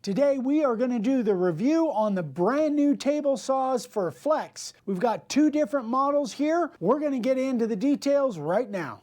Today we are going to do the review on the brand new table saws for Flex. We've got two different models here. We're going to get into the details right now.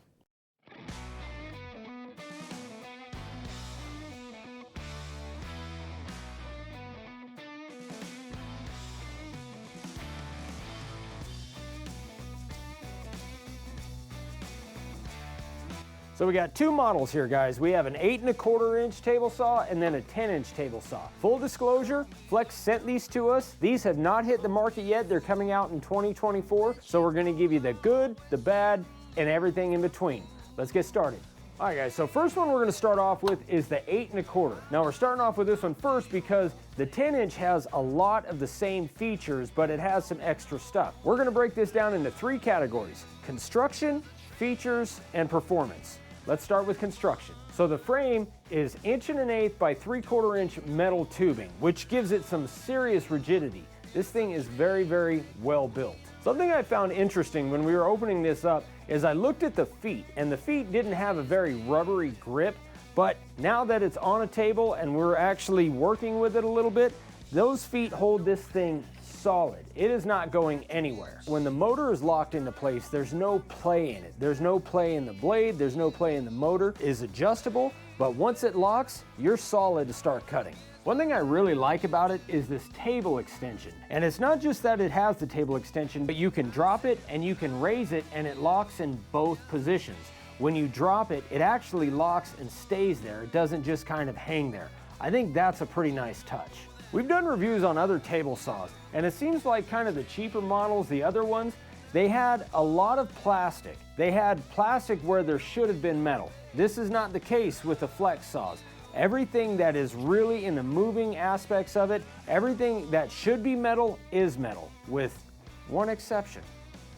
So we got two models here, guys. We have an 8 1/4 inch table saw and then a 10-inch table saw. Full disclosure, Flex sent these to us. These have not hit the market yet. They're coming out in 2024. So we're gonna give you the good, the bad, and everything in between. Let's get started. All right, guys, so first one we're gonna start off with is the 8 1/4. Now we're starting off with this one first because the 10-inch has a lot of the same features, but it has some extra stuff. We're gonna break this down into 3 categories: construction, features, and performance. Let's start with construction. So the frame is 1 1/8 by 3/4 inch metal tubing, which gives it some serious rigidity. This thing is very, very well built. Something I found interesting when we were opening this up is I looked at the feet, and the feet didn't have a very rubbery grip, but now that it's on a table and we're actually working with it a little bit, those feet hold this thing solid. It is not going anywhere. When the motor is locked into place, there's no play in it. There's no play in the blade, there's no play in the motor. It is adjustable, but once it locks, you're solid to start cutting. One thing I really like about it is this table extension. And it's not just that it has the table extension, but you can drop it and you can raise it and it locks in both positions. When you drop it, it actually locks and stays there. It doesn't just kind of hang there. I think that's a pretty nice touch. We've done reviews on other table saws, and it seems like kind of the cheaper models, the other ones, they had a lot of plastic. They had plastic where there should have been metal. This is not the case with the Flex saws. Everything that is really in the moving aspects of it, everything that should be metal is metal, with one exception.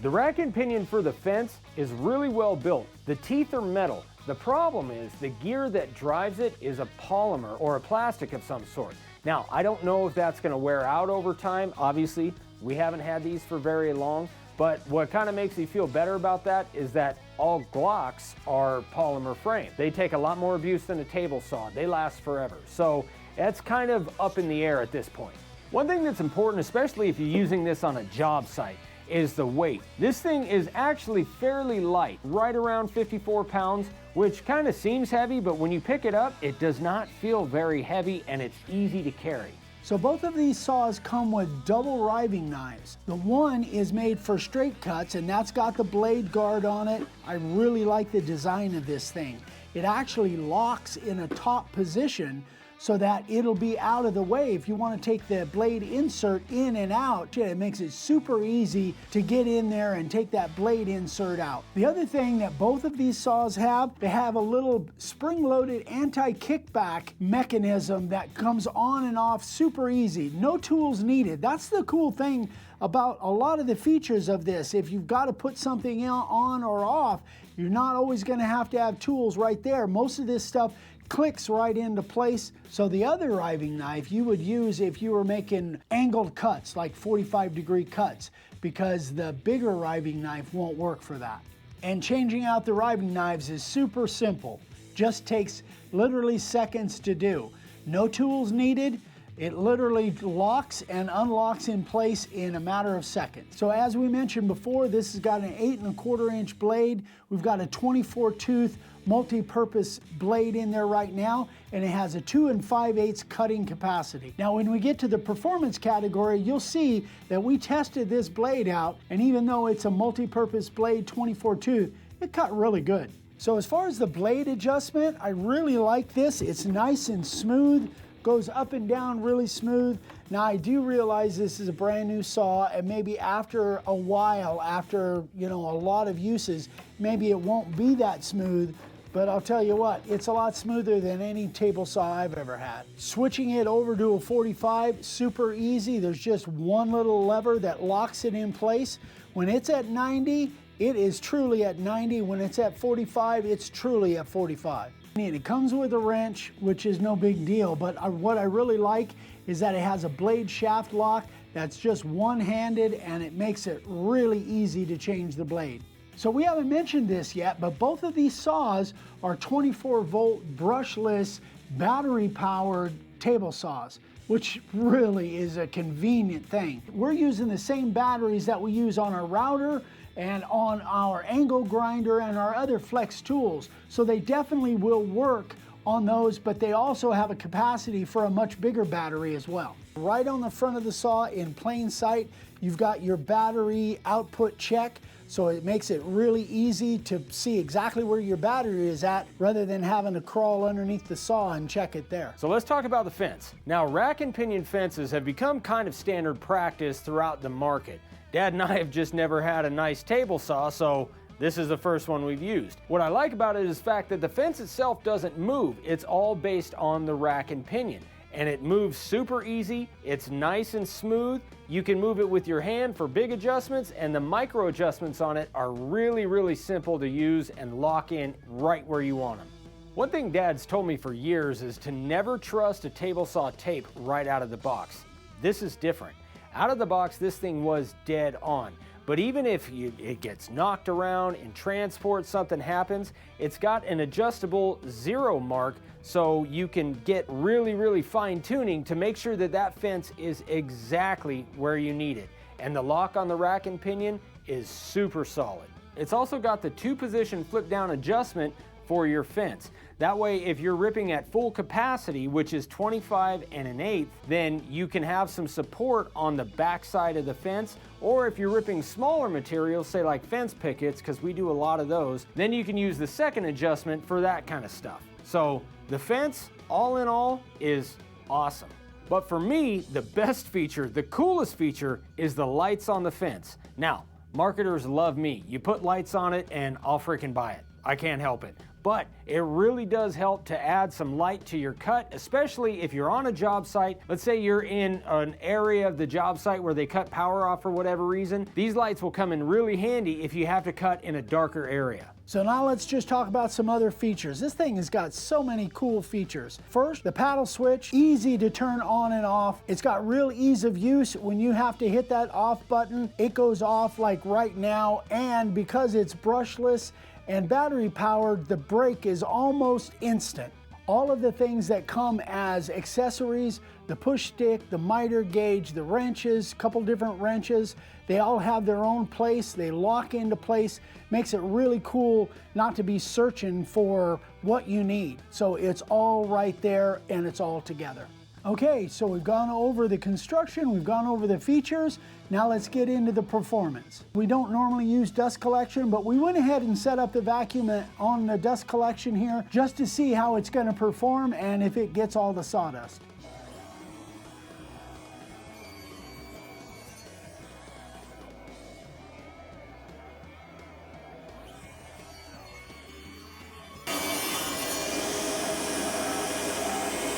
The rack and pinion for the fence is really well built. The teeth are metal. The problem is the gear that drives it is a polymer or a plastic of some sort. Now, I don't know if that's going to wear out over time. Obviously, we haven't had these for very long, but what kind of makes me feel better about that is that all Glocks are polymer frame. They take a lot more abuse than a table saw. They last forever. So that's kind of up in the air at this point. One thing that's important, especially if you're using this on a job site, is the weight. This thing is actually fairly light, right around 54 pounds, which kind of seems heavy, but when you pick it up, it does not feel very heavy and it's easy to carry. So both of these saws come with double riving knives. The one is made for straight cuts and that's got the blade guard on it. I really like the design of this thing. It actually locks in a top position so that it'll be out of the way. If you want to take the blade insert in and out, it makes it super easy to get in there and take that blade insert out. The other thing that both of these saws have, they have a little spring-loaded anti-kickback mechanism that comes on and off super easy. No tools needed. That's the cool thing about a lot of the features of this. If you've got to put something on or off, you're not always going to have tools right there. Most of this stuff clicks right into place. So the other riving knife you would use if you were making angled cuts, like 45-degree cuts, because the bigger riving knife won't work for that. And changing out the riving knives is super simple. Just takes literally seconds to do. No tools needed. It literally locks and unlocks in place in a matter of seconds. So as we mentioned before, this has got an 8 1/4 inch blade. We've got a 24 tooth multi-purpose blade in there right now, and it has a 2 5/8 cutting capacity. Now when we get to the performance category, you'll see that we tested this blade out, and even though it's a multi-purpose blade 24 tooth, it cut really good. So as far as the blade adjustment, I really like this. It's nice and smooth. Goes up and down really smooth. Now I do realize this is a brand new saw, and maybe after a while, after a lot of uses, maybe it won't be that smooth, but I'll tell you what, it's a lot smoother than any table saw I've ever had. Switching it over to a 45, super easy. There's just one little lever that locks it in place. When it's at 90, it is truly at 90. When it's at 45, it's truly at 45. It comes with a wrench, which is no big deal, but what I really like is that it has a blade shaft lock that's just one-handed, and it makes it really easy to change the blade. So we haven't mentioned this yet, but both of these saws are 24-volt brushless battery-powered table saws, which really is a convenient thing. We're using the same batteries that we use on our router and on our angle grinder and our other flex tools. So they definitely will work on those, but they also have a capacity for a much bigger battery as well. Right on the front of the saw in plain sight, you've got your battery output check. So it makes it really easy to see exactly where your battery is at rather than having to crawl underneath the saw and check it there. So let's talk about the fence. Now, rack and pinion fences have become kind of standard practice throughout the market. Dad and I have just never had a nice table saw, so this is the first one we've used. What I like about it is the fact that the fence itself doesn't move. It's all based on the rack and pinion. And it moves super easy, it's nice and smooth. You can move it with your hand for big adjustments, and the micro adjustments on it are really simple to use and lock in right where you want them. One thing Dad's told me for years is to never trust a table saw tape right out of the box. This is different. Out of the box, this thing was dead on. But even if it gets knocked around in transport, something happens, it's got an adjustable 0 mark, so you can get really fine tuning to make sure that that fence is exactly where you need it. And the lock on the rack and pinion is super solid. It's also got the 2-position flip down adjustment for your fence. That way, if you're ripping at full capacity, which is 25 1/8, then you can have some support on the back side of the fence. Or if you're ripping smaller materials, say like fence pickets, because we do a lot of those, then you can use the second adjustment for that kind of stuff. So the fence, all in all, is awesome. But for me, the best feature, the coolest feature, is the lights on the fence. Now, marketers love me. You put lights on it and I'll freaking buy it. I can't help it. But it really does help to add some light to your cut, especially if you're on a job site. Let's say you're in an area of the job site where they cut power off for whatever reason. These lights will come in really handy if you have to cut in a darker area. So now let's just talk about some other features. This thing has got so many cool features. First, the paddle switch, easy to turn on and off. It's got real ease of use. When you have to hit that off button, it goes off like right now. And because it's brushless and battery powered, the brake is almost instant. All of the things that come as accessories, the push stick, the miter gauge, the wrenches, couple different wrenches, they all have their own place. They lock into place. Makes it really cool not to be searching for what you need. So it's all right there and it's all together. Okay, so we've gone over the construction, we've gone over the features. Now let's get into the performance. We don't normally use dust collection, but we went ahead and set up the vacuum on the dust collection here just to see how it's going to perform and if it gets all the sawdust.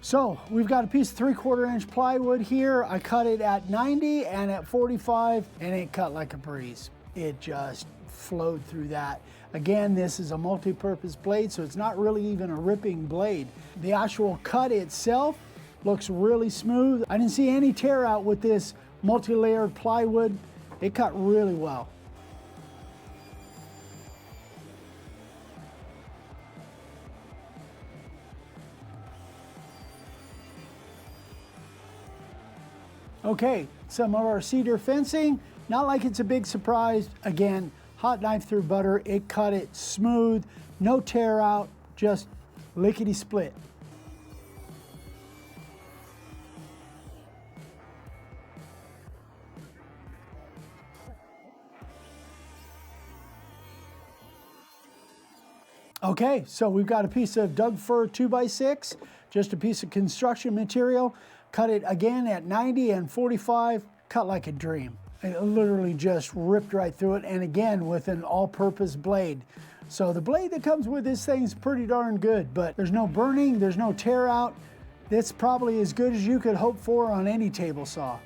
So we've got a piece of 3/4 inch plywood here. I cut it at 90 and at 45 and it cut like a breeze. It just flowed through that. Again, this is a multi-purpose blade, so it's not really even a ripping blade. The actual cut itself looks really smooth. I didn't see any tear out with this multi-layered plywood. It cut really well. Okay, some of our cedar fencing, not like it's a big surprise. Again, hot knife through butter, it cut it smooth, no tear out, just lickety split. Okay, so we've got a piece of Doug fir 2x6, just a piece of construction material. Cut it again at 90 and 45, cut like a dream. It literally just ripped right through it, and again with an all-purpose blade. So the blade that comes with this thing is pretty darn good, but there's no burning, there's no tear out. That's probably as good as you could hope for on any table saw.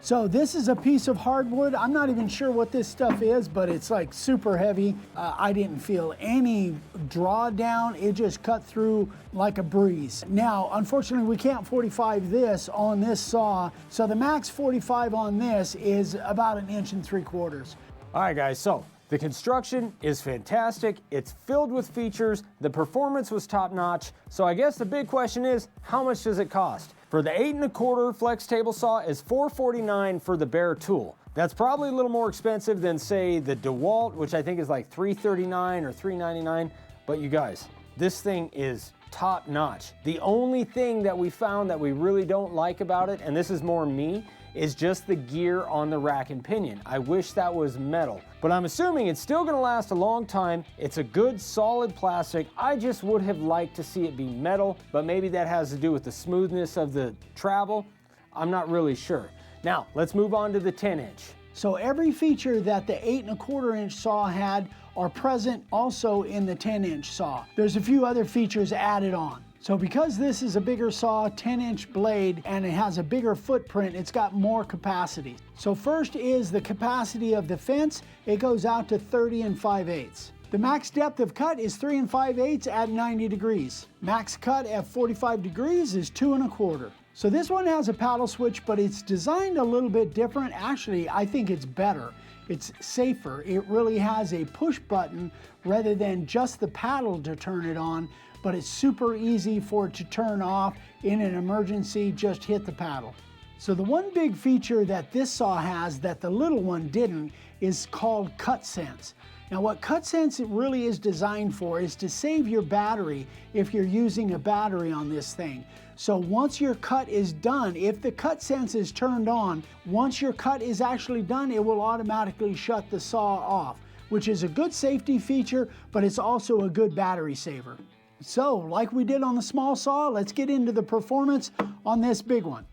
So this is a piece of hardwood. I'm not even sure what this stuff is, but it's like super heavy. I didn't feel any drawdown. It just cut through like a breeze. Now, unfortunately, we can't 45 this on this saw. So the max 45 on this is about 1 3/4 inches. All right, guys, so The construction is fantastic, it's filled with features, the performance was top notch, so I guess the big question is, how much does it cost? For the 8 1/4 flex table saw is $449 for the bare tool. That's probably a little more expensive than, say, the DeWalt, which I think is like $339 or $399, but you guys, this thing is top notch. The only thing that we found that we really don't like about it, and this is more me, is just the gear on the rack and pinion. I wish that was metal, but I'm assuming it's still gonna last a long time. It's a good solid plastic. I just would have liked to see it be metal, but maybe that has to do with the smoothness of the travel. I'm not really sure. Now, let's move on to the 10-inch. So every feature that the 8 1/4 inch saw had are present also in the 10-inch saw. There's a few other features added on. So because this is a bigger saw, 10-inch blade, and it has a bigger footprint, it's got more capacity. So first is the capacity of the fence. It goes out to 30 5/8. The max depth of cut is 3 5/8 at 90 degrees. Max cut at 45 degrees is 2 1/4. So this one has a paddle switch, but it's designed a little bit different. Actually, I think it's better. It's safer. It really has a push button rather than just the paddle to turn it on, but it's super easy for it to turn off. In an emergency, just hit the paddle. So the one big feature that this saw has that the little one didn't is called Cut Sense. Now what Cut Sense really is designed for is to save your battery if you're using a battery on this thing. So once your cut is done, if the Cut Sense is turned on, once your cut is actually done, it will automatically shut the saw off, which is a good safety feature, but it's also a good battery saver. So like we did on the small saw, let's get into the performance on this big one.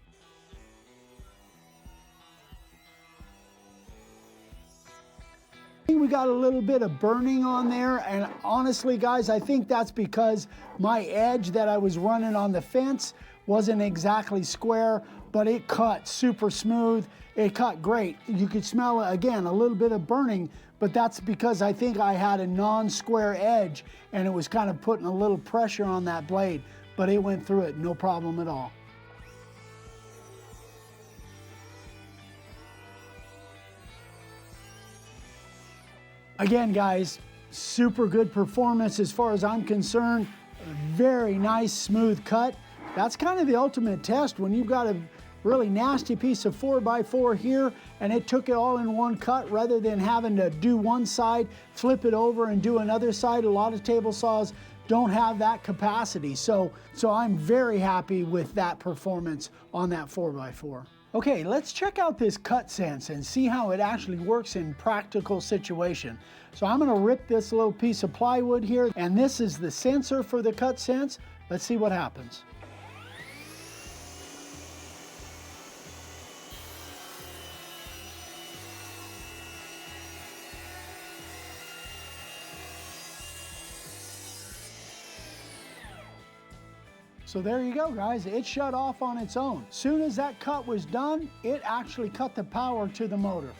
We got a little bit of burning on there, and honestly guys, I think that's because my edge that I was running on the fence wasn't exactly square, but it cut super smooth. It cut great. You could smell, again, a little bit of burning, but that's because I think I had a non-square edge and it was kind of putting a little pressure on that blade, but it went through it, no problem at all. Again, guys, super good performance as far as I'm concerned. Very nice, smooth cut. That's kind of the ultimate test when you've got a really nasty piece of 4x4 here and it took it all in one cut rather than having to do one side, flip it over and do another side. A lot of table saws don't have that capacity. So I'm very happy with that performance on that 4x4. Okay, let's check out this Cut Sense and see how it actually works in practical situation. So I'm gonna rip this little piece of plywood here, and this is the sensor for the Cut Sense. Let's see what happens. So there you go, guys. It shut off on its own. Soon as that cut was done, it actually cut the power to the motor.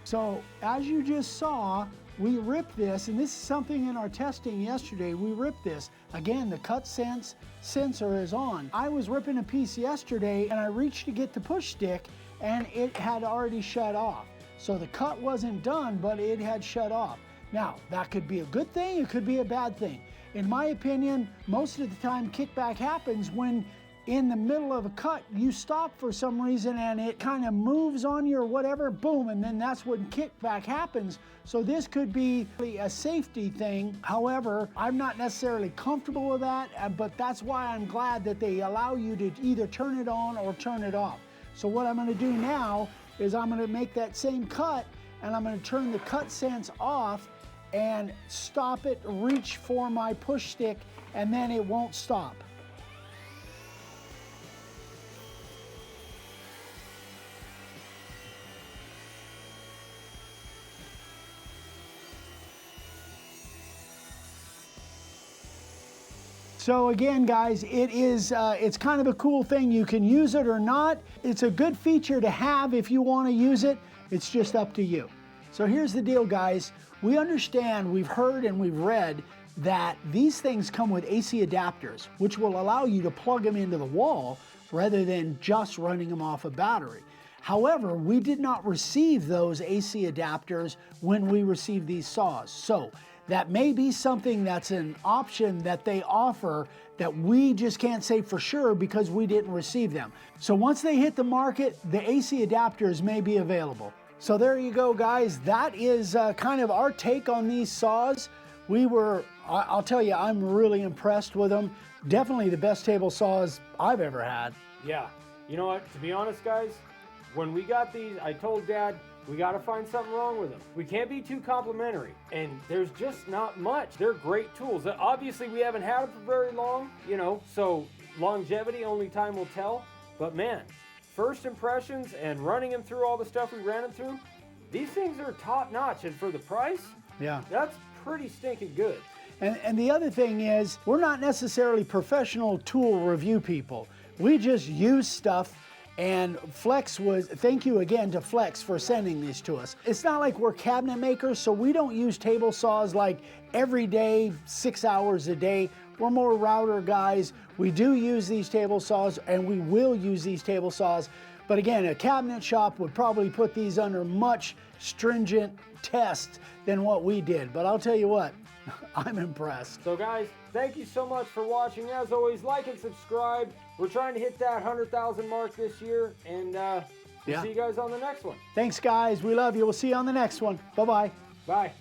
So as you just saw, we ripped this, and this is something in our testing yesterday, we ripped this. Again, the Cut Sense sensor is on. I was ripping a piece yesterday and I reached to get the push stick and it had already shut off. So the cut wasn't done, but it had shut off. Now, that could be a good thing, it could be a bad thing. In my opinion, most of the time kickback happens when in the middle of a cut, you stop for some reason and it kind of moves on you or whatever, boom, and then that's when kickback happens. So this could be a safety thing. However, I'm not necessarily comfortable with that, but that's why I'm glad that they allow you to either turn it on or turn it off. So what I'm gonna do now is I'm gonna make that same cut and I'm gonna turn the Cut Sense off and stop it, reach for my push stick, and then it won't stop. So again, guys, it's kind of a cool thing. You can use it or not. It's a good feature to have if you want to use it. It's just up to you. So here's the deal, guys. We understand, we've heard and we've read that these things come with AC adapters, which will allow you to plug them into the wall rather than just running them off a battery. However, we did not receive those AC adapters when we received these saws. So that may be something that's an option that they offer that we just can't say for sure because we didn't receive them. So once they hit the market, the AC adapters may be available. So there you go, guys. That is kind of our take on these saws. I'll tell you, I'm really impressed with them. Definitely the best table saws I've ever had. Yeah, you know what, to be honest, guys, when we got these, I told Dad, we got to find something wrong with them. We can't be too complimentary, and there's just not much. They're great tools. Obviously, we haven't had them for very long, you know, so longevity, only time will tell. But man, first impressions and running them through all the stuff we ran them through, these things are top notch, and for the price, yeah, that's pretty stinking good. And the other thing is, we're not necessarily professional tool review people. We just use stuff. And thank you again to Flex for sending these to us. It's not like we're cabinet makers, so we don't use table saws like every day, 6 hours a day. We're more router guys. We do use these table saws, and we will use these table saws. But again, a cabinet shop would probably put these under much stringent tests than what we did. But I'll tell you what, I'm impressed. So guys, thank you so much for watching. As always, like and subscribe. We're trying to hit that 100,000 mark this year, and we'll see you guys on the next one. Thanks, guys. We love you. We'll see you on the next one. Bye-bye. Bye.